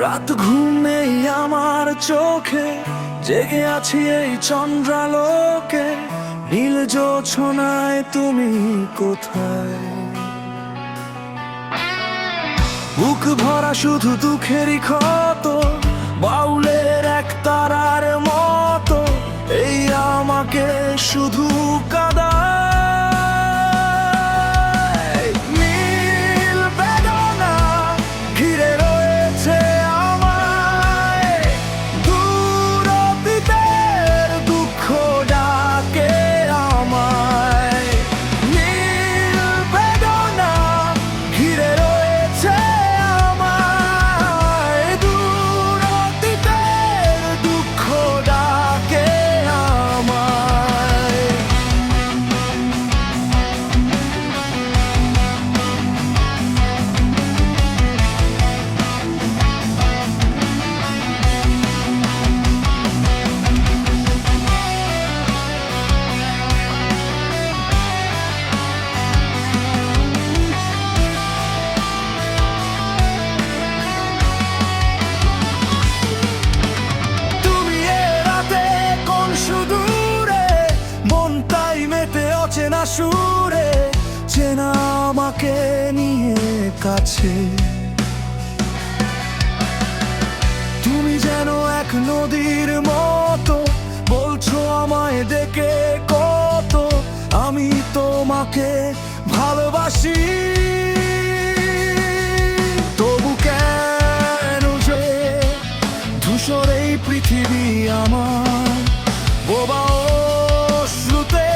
রাত ঘুম নেই আমার চোখে, জেগে আছি এই চন্দ্রালোকে। নীল জোছনায় তুমি কোথায়? বুক ভরা শুধু দুঃখেরই ক্ষত, বাউলের এক তারার মতো এই আমাকে শুধু কাঁদায়। নীল বেদনা ঘিরে রয়েছে আমায়, দূর অতীতের দুঃখ ডাকে আমায়। নীল বেদনা ঘিরে রয়েছে আমায়, দূর অতীতের দুঃখ ডাকে আমায়। তুমি এ রাতে কোন সুদূরে, মনটাই মেতে অচেনা সুরে, চেনা আমাকে নিয়ে কাছে। তুমি যেন এক নদীর মতো, বলছো আমায় ডেকে কত, আমি তোমাকে ভালোবাসি। তবু কেন যে ধূসর এই পৃথিবী আমার, বোবা অশ্রুতে